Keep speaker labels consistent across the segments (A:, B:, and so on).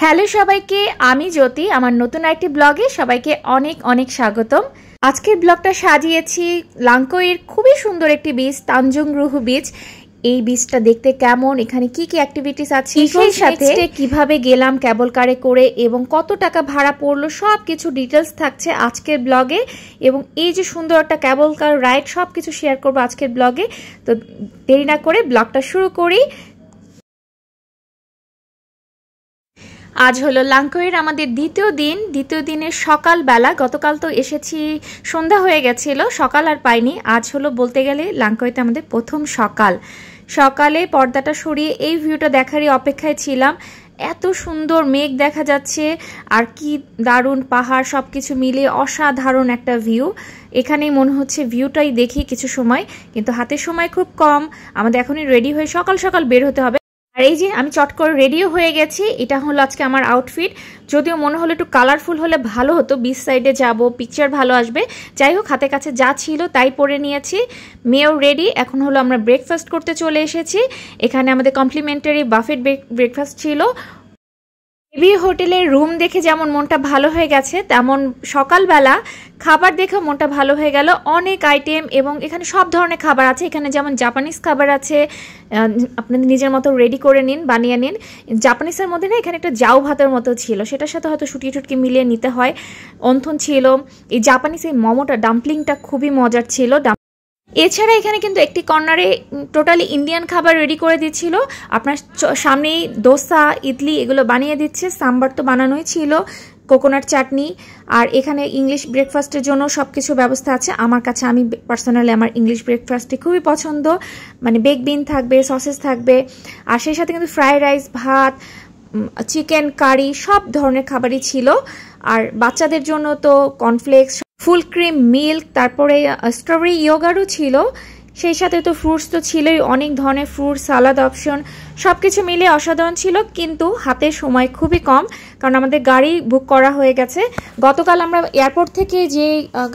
A: Hello সবাইকে, আমি জ্যোতি। আমার নতুন একটি ব্লগে সবাইকে অনেক অনেক স্বাগতম। আজকের ব্লগটা সাজিয়েছি লাঙ্কোয়ের খুবই সুন্দর একটি বিচ, তানজং রুহু বিচ। এই বিচটা দেখতে কেমন, এখানে কি কি অ্যাক্টিভিটিস আছে, সেই সাথে কিভাবে গেলাম কেবল কারে করে এবং কত টাকা ভাড়া পড়লো, সব কিছু ডিটেলস থাকছে আজকের ব্লগে। এবং এই যে সুন্দর একটা কেবল কার রাইড, সব কিছু শেয়ার করবো আজকের ব্লগে। তো দেরি না করে ব্লগটা শুরু করি। আজ হলো লাঙ্কোয়ের আমাদের দ্বিতীয় দিনের সকালবেলা। গতকাল তো এসেছি, সন্ধ্যা হয়ে গেছিল, সকাল আর পাইনি। আজ হলো বলতে গেলে লাঙ্কোয়েতে আমাদের প্রথম সকালে পর্দাটা সরিয়ে এই ভিউটা দেখারই অপেক্ষায় ছিলাম। এত সুন্দর মেঘ দেখা যাচ্ছে আর কি দারুণ পাহাড়, সব কিছু মিলিয়ে অসাধারণ একটা ভিউ। এখানেই মনে হচ্ছে ভিউটাই দেখি কিছু সময়, কিন্তু হাতের সময় খুব কম। আমাদের এখনই রেডি হয়ে সকাল সকাল বের হতে হবে। আর এই যে আমি চট করে রেডিও হয়ে গেছি। এটা হলো আজকে আমার আউটফিট। যদিও মনে হলো একটু কালারফুল হলে ভালো হতো, বিচ সাইডে যাব, পিকচার ভালো আসবে। যাই হোক, হাতে কাছে যা ছিল তাই পরে নিয়েছি। মেয়েও রেডি। এখন হলো আমরা ব্রেকফাস্ট করতে চলে এসেছি। এখানে আমাদের কমপ্লিমেন্টারি বাফেট ব্রেকফাস্ট ছিল। এবি হোটেলের রুম দেখে যেমন মনটা ভালো হয়ে গেছে, তেমন সকালবেলা খাবার দেখে মনটা ভালো হয়ে গেল। অনেক আইটেম এবং এখানে সব ধরনের খাবার আছে। এখানে যেমন জাপানিজ খাবার আছে, আপনাদের নিজের মতো রেডি করে নিন, বানিয়ে নিন। জাপানিজের মধ্যে না এখানে একটা জাউ ভাতের মতো ছিল, সেটার সাথে হয়তো শুটকি টুটকি মিলিয়ে নিতে হয়। অন্থন ছিল। এই জাপানিজ এই মোমোটা, ডাম্পলিংটা খুবই মজার ছিল। এছাড়া এখানে কিন্তু একটি কর্নারে টোটালি ইন্ডিয়ান খাবার রেডি করে দিচ্ছিল। আপনার সামনেই দোসা, ইডলি এগুলো বানিয়ে দিচ্ছে। সাম্বার তো বানানোই ছিল, কোকোনাট চাটনি। আর এখানে ইংলিশ ব্রেকফাস্টের জন্য সব কিছু ব্যবস্থা আছে। আমার কাছে, আমি পার্সোনালি আমার ইংলিশ ব্রেকফাস্টটি খুবই পছন্দ। মানে বেক বিন থাকবে, সসেস থাকবে, আর সেই সাথে কিন্তু ফ্রাইড রাইস, ভাত, চিকেন কারি, সব ধরনের খাবারই ছিল। আর বাচ্চাদের জন্য তো কর্নফ্লেক্স, ফুল ক্রিম মিল্ক, তারপরে স্ট্রবেরি ইয়োগার্টও ছিল। সেই সাথে তো ফ্রুটস তো ছিলই, অনেক ধরনের ফ্রুট, সালাদ অপশন, সব কিছু মিলে অসাধারণ ছিল। কিন্তু হাতে সময় খুবই কম, কারণ আমাদের গাড়ি বুক করা হয়ে গেছে। গতকাল আমরা এয়ারপোর্ট থেকে যে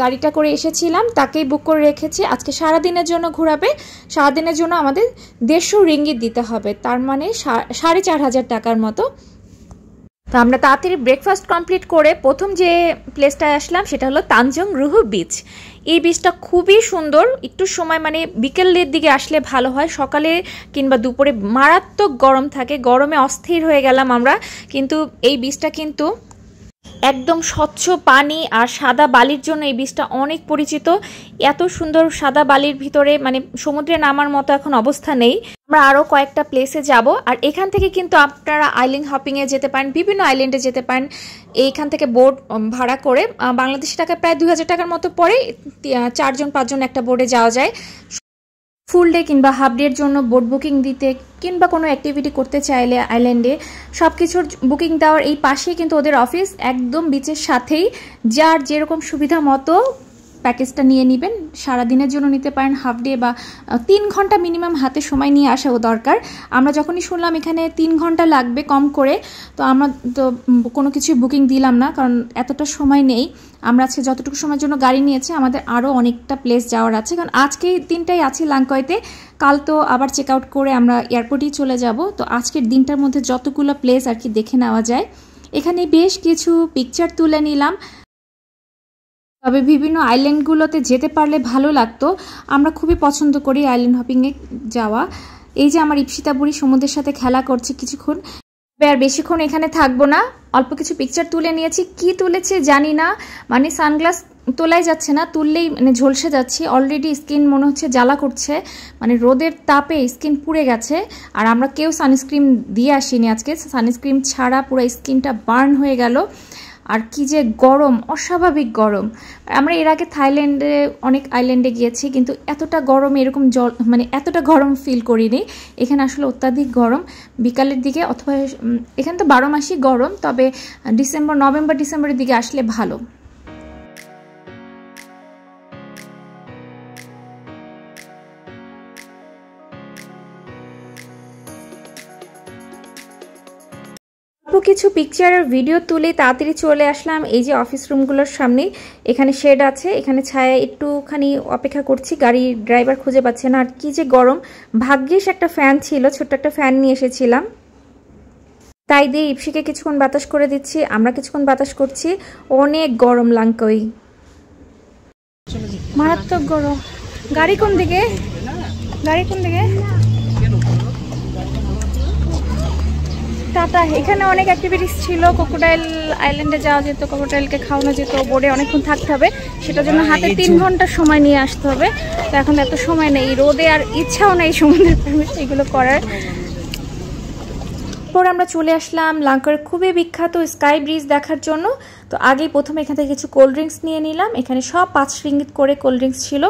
A: গাড়িটা করে এসেছিলাম তাকেই বুক করে রেখেছি। আজকে সারাদিনের জন্য ঘোরাবে। সারাদিনের জন্য আমাদের 150 রিঙ্গিত দিতে হবে, তার মানে 4500 টাকার মতো। তো আমরা তাড়াতাড়ি ব্রেকফাস্ট কমপ্লিট করে প্রথম যে প্লেসটায় আসলাম সেটা হলো তানজং রুহু বিচ। এই বিচটা খুবই সুন্দর। একটু সময় মানে বিকেলের দিকে আসলে ভালো হয়, সকালে কিংবা দুপুরে মারাত্মক গরম থাকে, গরমে অস্থির হয়ে গেলাম আমরা। কিন্তু এই বিচটা কিন্তু একদম স্বচ্ছ পানি আর সাদা বালির জন্য এই বিচটা অনেক পরিচিত। এত সুন্দর সাদা বালির ভিতরে মানে সমুদ্রে নামার মতো এখন অবস্থা নেই। আমরা আরও কয়েকটা প্লেসে যাব। আর এখান থেকে কিন্তু আপনারা আইল্যান্ড হপিংয়ে যেতে পারেন, বিভিন্ন আইল্যান্ডে যেতে পারেন। এইখান থেকে বোট ভাড়া করে বাংলাদেশি টাকায় প্রায় 2000 টাকার মতো পড়ে। 4-5 একটা বোটে যাওয়া যায়। ফুল ডে কিংবা হাফ ডের জন্য বোট বুকিং দিতে কিংবা কোনো অ্যাক্টিভিটি করতে চাইলে আইল্যান্ডে সব কিছুর বুকিং দেওয়ার এই পাশেই কিন্তু ওদের অফিস, একদম বিচের সাথেই। যার যেরকম সুবিধা মতো প্যাকেজটা নিয়ে নেবেন। সারাদিনের জন্য নিতে পারেন, হাফ ডে বা 3 ঘন্টা মিনিমাম হাতে সময় নিয়ে আসাও দরকার। আমরা যখনই শুনলাম এখানে 3 ঘন্টা লাগবে কম করে, তো আমরা তো কোনো কিছুই বুকিং দিলাম না, কারণ এতটা সময় নেই। আমরা আজকে যতটুকু সময়ের জন্য গাড়ি নিয়েছি, আমাদের আরও অনেকটা প্লেস যাওয়ার আছে, কারণ আজকেই দিনটাই আছি লাঙ্কোয়েতে। কাল তো আবার চেক আউট করে আমরা এয়ারপোর্টেই চলে যাব। তো আজকের দিনটার মধ্যে যতগুলো প্লেস আর কি দেখে নেওয়া যায়। এখানে বেশ কিছু পিকচার তুলে নিলাম। তবে বিভিন্ন আইল্যান্ডগুলোতে যেতে পারলে ভালো লাগতো। আমরা খুবই পছন্দ করি আইল্যান্ড হপিংয়ে যাওয়া। এই যে আমার ইপসিতা বুড়ি সমুদ্রের সাথে খেলা করছে কিছুক্ষণ। আর বেশিক্ষণ এখানে থাকবো না, অল্প কিছু পিকচার তুলে নিয়েছি। কি তুলেছে জানি না, মানে সানগ্লাস তোলাই যাচ্ছে না, তুললেই মানে ঝলসে যাচ্ছি। অলরেডি স্কিন মনে হচ্ছে জ্বালা করছে, মানে রোদের তাপে স্কিন পুড়ে গেছে। আর আমরা কেউ সানস্ক্রিন দিয়ে আসিনি আজকে, সানস্ক্রিন ছাড়া পুরো স্কিনটা বার্ন হয়ে গেল। আর কি যে গরম, অস্বাভাবিক গরম। আমরা এর আগে থাইল্যান্ডে অনেক আইল্যান্ডে গিয়েছি, কিন্তু এতটা গরম, এরকম মানে এতটা গরম ফিল করিনি। এখানে আসলে অত্যাধিক গরম বিকালের দিকে, অথবা এখানে তো 12 মাসই গরম, তবে নভেম্বর ডিসেম্বরের দিকে আসলে ভালো। কিছু পিকচার ভিডিও তুলে তাড়াতাড়ি চলে আসলাম এই যে অফিস রুমগুলোর সামনে। এখানে শেড আছে, এখানে ছায়া, একটুখানি অপেক্ষা করছি, গাড়ি ড্রাইভার খুঁজে পাচ্ছে না। আর কি যে গরম, ভাগ্যিস একটা ফ্যান ছিল, ছোট্ট একটা ফ্যান নিয়ে এসেছিলাম। তাই দিয়ে ইপসিকে কিছুক্ষণ বাতাস করে দিচ্ছি, আমরা কিছুক্ষণ বাতাস করছি। অনেক গরম লাঙ্কই, মারাত্মক গরম। গাড়ি কোন দিকে? টাটা। এখানে অনেক অ্যাক্টিভিটিস ছিল, ক্রোকোডাইল আইল্যান্ডে যাওয়া যেত, ক্রোকোডাইলকে খাওয়ানো যেত, বোর্ডে অনেকক্ষণ থাকতে হবে, সেটার জন্য হাতে 3 ঘন্টা সময় নিয়ে আসতে হবে। তো এখন এত সময় নেই, রোদে আর ইচ্ছাও নেই সমুদ্রের এগুলো করার। পর আমরা চলে আসলাম লাঙ্কয়ের খুবই বিখ্যাত স্কাই ব্রিজ দেখার জন্য। তো আগেই প্রথমে এখান থেকে কিছু কোল্ড ড্রিঙ্কস নিয়ে নিলাম। এখানে সব 5 রিঙ্গিত করে কোল্ড ড্রিঙ্কস ছিল।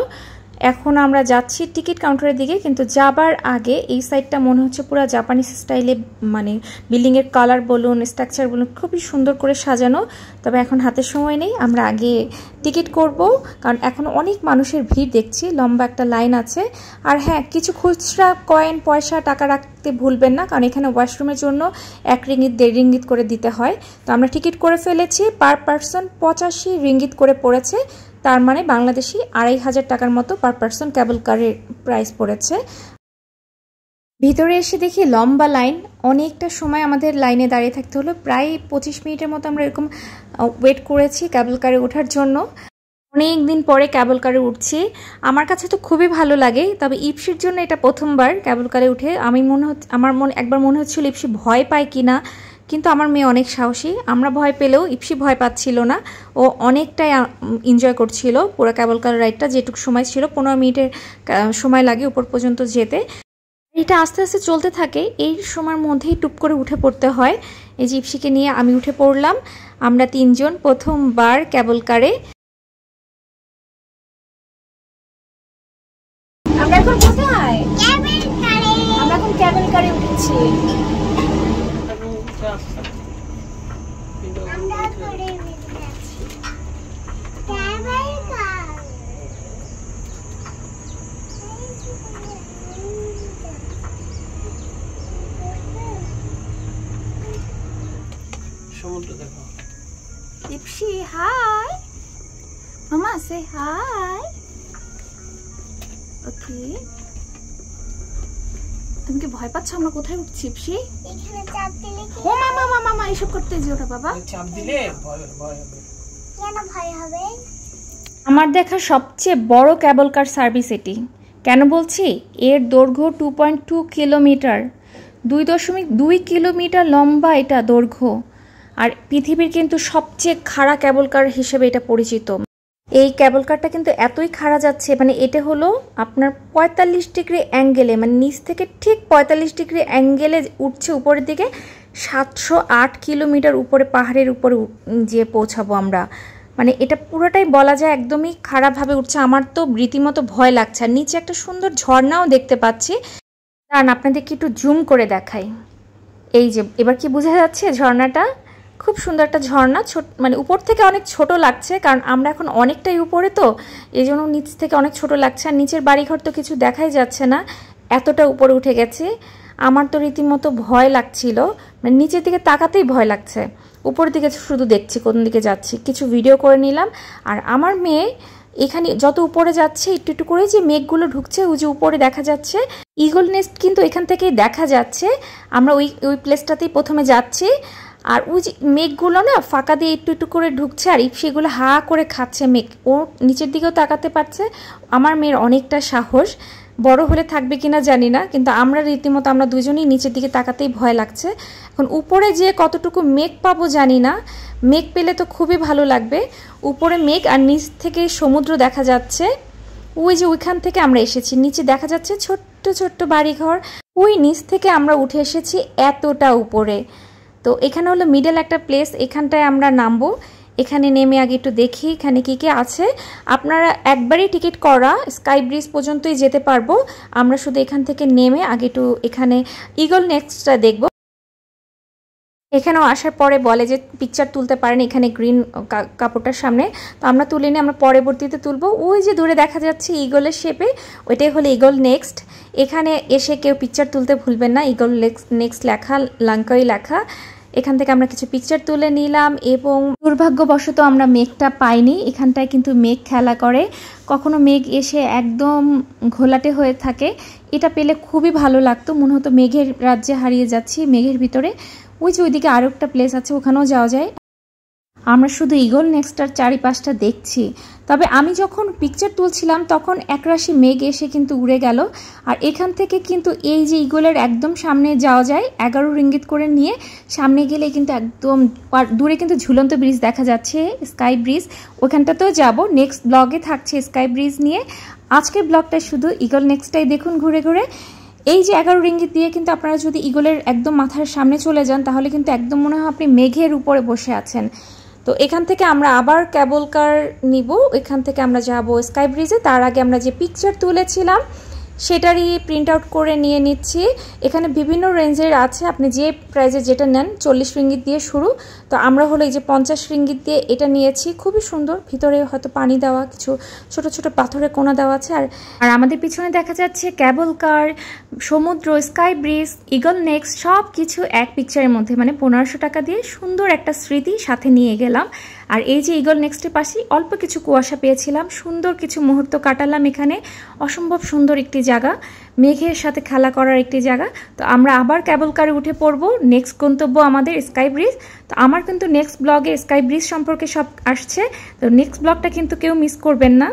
A: এখন আমরা যাচ্ছি টিকিট কাউন্টারের দিকে, কিন্তু যাবার আগে এই সাইডটা মনে হচ্ছে পুরো জাপানিজ স্টাইলে, মানে বিল্ডিংয়ের কালার বলুন, স্ট্রাকচার বলুন, খুবই সুন্দর করে সাজানো। তবে এখন হাতে সময় নেই, আমরা আগে টিকিট করব, কারণ এখন অনেক মানুষের ভিড় দেখছি, লম্বা একটা লাইন আছে। আর হ্যাঁ, কিছু খুচরা কয়েন পয়সা টাকা রাখতে ভুলবেন না, কারণ এখানে ওয়াশরুমের জন্য 1 রিঙ্গিত 1.5 রিঙ্গিত করে দিতে হয়। তো আমরা টিকিট করে ফেলেছি, পার পারসন 85 রিঙ্গিত করে পড়েছে, তার মানে বাংলাদেশি 2500 টাকার মতো পার পারসন কেবল কারের প্রাইস পড়েছে। ভিতরে এসে দেখি লম্বা লাইন, অনেকটা সময় আমাদের লাইনে দাঁড়িয়ে থাকতে হলো, প্রায় 25 মিনিটের মতো আমরা এরকম ওয়েট করেছি কেবল কারে ওঠার জন্য। অনেক দিন পরে কেবল কারে উঠছি, আমার কাছে তো খুবই ভালো লাগে। তবে ইপসির জন্য এটা প্রথমবার কেবল কারে উঠে। আমার একবার মনে হচ্ছিল ইপসি ভয় পায় কিনা, কিন্তু আমার মেয়ে অনেক সাহসী। আমরা ভয় পেলেও ইপসি ভয় পাচ্ছিল না, ও অনেকটাই এনজয় করছিল পুরো কেবল কার রাইডটা। যেটুকু সময় ছিল, 15 মিনিটের সময় লাগে উপর পর্যন্ত যেতে। এটা আস্তে আস্তে চলতে থাকে, এই সময়ের মধ্যেই টুপ করে উঠে পড়তে হয়। এই যে ইপসিকে নিয়ে আমি উঠে পড়লাম, আমরা 3 জন প্রথমবার কেবল কারে। আমরা এখন কোথায়? আমরা এখন কেবল কারে উঠেছি। Ipsi, hi. Mama, say hi. Okay. তুমি কি ভয় পাচ্ছ আমরা কোথায় উঠছি ইপসি? এখানে চাপ দিলে কি? ও মামা এসব করতে যেও না বাবা। চাপ দিলে ভয় হবে। কেন ভয় হবে? আমার দেখা সবচেয়ে বড় কেবল কার সার্ভিস এটি। কেন বলছি? এর দৈর্ঘ্য 2.2 কিলোমিটার, 2.2 কিলোমিটার লম্বা এটা দৈর্ঘ্য। আর পৃথিবীর কিন্তু সবচেয়ে খাড়া কেবল কার হিসেবে এটা পরিচিত। এই কেবল কারটা কিন্তু এতই খাড়া যাচ্ছে, মানে এটা হলো আপনার 45 ডিগ্রি অ্যাঙ্গেলে, মানে নিচ থেকে ঠিক 45 ডিগ্রি অ্যাঙ্গেলে উঠছে উপরের দিকে। 708 কিলোমিটার উপরে পাহাড়ের উপরে যেয়ে পৌঁছাবো আমরা। মানে এটা পুরোটাই বলা যায় একদমই খারাপভাবে উঠছে। আমার তো রীতিমতো ভয় লাগছে। আর নিচে একটা সুন্দর ঝর্ণাও দেখতে পাচ্ছি, কারণ আপনাদেরকে একটু জুম করে দেখাই। এই যে এবার কি বোঝা যাচ্ছে ঝর্ণাটা? খুব সুন্দর একটা ঝর্ণা, মানে উপর থেকে অনেক ছোট লাগছে, কারণ আমরা এখন অনেকটাই উপরে, তো এই জন্য নিচ থেকে অনেক ছোট লাগছে। আর নিচের বাড়িঘর তো কিছু দেখাই যাচ্ছে না, এতটা উপরে উঠে গেছে। আমার তো রীতিমতো ভয় লাগছিল, মানে নিচের দিকে তাকাতেই ভয় লাগছে। উপরের দিকে শুধু দেখছি কোন দিকে যাচ্ছি, কিছু ভিডিও করে নিলাম। আর আমার মেয়ে এখানে যত উপরে যাচ্ছে একটু একটু করে যে মেঘগুলো ঢুকছে, ওই যে উপরে দেখা যাচ্ছে ঈগল নেস্ট, কিন্তু এখান থেকেই দেখা যাচ্ছে। আমরা ওই প্লেসটাতেই প্রথমে যাচ্ছি। আর ওই যে মেঘগুলো না ফাঁকা দিয়ে একটু একটু করে ঢুকছে, আর সেগুলো হা করে খাচ্ছে মেঘ। ও নিচের দিকেও তাকাতে পারছে। আমার মেয়ের অনেকটা সাহস, বড় হলে থাকবে কিনা জানি না, কিন্তু আমরা রীতিমতো আমরা দুজনেই নিচের দিকে তাকাতেই ভয় লাগছে। এখন উপরে যে কতটুকু মেঘ পাবো জানি না, মেঘ পেলে তো খুবই ভালো লাগবে। উপরে মেঘ আর নিচ থেকে সমুদ্র দেখা যাচ্ছে। ওই যে ওইখান থেকে আমরা এসেছি, নিচে দেখা যাচ্ছে ছোট্ট ছোট্ট বাড়িঘর। ওই নিচ থেকে আমরা উঠে এসেছি এতটা উপরে। তো এখানে হলো মিডল একটা প্লেস, এখানটায় আমরা নামবো। এখানে নেমে আগে একটু দেখি এখানে কি কি আছে। আপনারা একবারই টিকিট করা স্কাই ব্রিজ পর্যন্তই যেতে পারবো। আমরা শুধু এখান থেকে নেমে আগে একটু এখানে ঈগল নেস্টটা দেখব। এখানেও আসার পরে বলে যে পিকচার তুলতে পারেন এখানে গ্রিন কাপড়টার সামনে, তো আমরা তুলিনি, আমরা পরবর্তীতে তুলবো। ওই যে দূরে দেখা যাচ্ছে ঈগলের শেপে, ওইটাই হলো ঈগল নেক্সট। এখানে এসে কেউ পিকচার তুলতে ভুলবেন না, ঈগল নেক্সট লেখা, লাঙ্কাই লেখা। এখান থেকে আমরা কিছু পিকচার তুলে নিলাম, এবং দুর্ভাগ্যবশত আমরা মেঘটা পাইনি। এখানটায় কিন্তু মেঘ খেলা করে, কখনো মেঘ এসে একদম ঘোলাটে হয়ে থাকে। এটা পেলে খুবই ভালো লাগতো, মনে হতো মেঘের রাজ্যে হারিয়ে যাচ্ছি, মেঘের ভিতরে। ওই যে ওইদিকে আরও একটা প্লেস আছে, ওখানেও যাওয়া যায়। আমরা শুধু ইগল নেক্সটার চারিপাশটা দেখছি। তবে আমি যখন পিকচার তুলছিলাম তখন একরাশি মেঘ এসে কিন্তু উড়ে গেল। আর এখান থেকে কিন্তু এই যে ইগলের একদম সামনে যাওয়া যায়, 11 রিঙ্গিত করে নিয়ে সামনে গেলে কিন্তু একদম দূরে কিন্তু ঝুলন্ত ব্রিজ দেখা যাচ্ছে, স্কাই ব্রিজ। ওখানটাতেও যাব, নেক্সট ব্লগে থাকছে স্কাই ব্রিজ নিয়ে। আজকের ব্লগটা শুধু ইগল নেক্সটাই দেখুন ঘুরে ঘুরে। এই যে 11 রিঙ্গিত দিয়ে কিন্তু আপনারা যদি ইগলের একদম মাথার সামনে চলে যান তাহলে কিন্তু একদম মনে হয় আপনি মেঘের উপরে বসে আছেন। তো এখান থেকে আমরা আবার ক্যাবল কার নিব, এখান থেকে আমরা যাব স্কাই ব্রিজে। তার আগে আমরা যে পিকচার তুলেছিলাম সেটারই প্রিন্ট আউট করে নিয়ে নিচ্ছি। এখানে বিভিন্ন রেঞ্জের আছে, আপনি যে প্রাইজে যেটা নেন। 40 রিঙ্গিত দিয়ে শুরু, তো আমরা হলো এই যে 50 রিঙ্গিত দিয়ে এটা নিয়েছি। খুবই সুন্দর, ভিতরে হয়তো পানি দেওয়া, কিছু ছোট ছোট পাথরের কোনা দেওয়া আছে। আর আমাদের পিছনে দেখা যাচ্ছে ক্যাবল কার, সমুদ্র, স্কাই ব্রিজ, ইগল নেক্সট সব কিছু এক পিকচারের মধ্যে। মানে 1500 টাকা দিয়ে সুন্দর একটা স্মৃতি সাথে নিয়ে গেলাম। আর এই যে ইগল নেক্সটের পাশেই অল্প কিছু কুয়াশা পেয়েছিলাম, সুন্দর কিছু মুহূর্ত কাটালাম এখানে। অসম্ভব সুন্দর একটি জায়গা, মেঘের সাথে খেলা করার একটি জায়গা। তো আমরা আবার ক্যাবল কারে উঠে পড়বো। নেক্সট গন্তব্য আমাদের স্কাই ব্রিজ। তো আমার কিন্তু নেক্সট ব্লগে স্কাই ব্রিজ সম্পর্কে সব আসছে, তো নেক্সট ব্লগটা কিন্তু কেউ মিস করবেন না।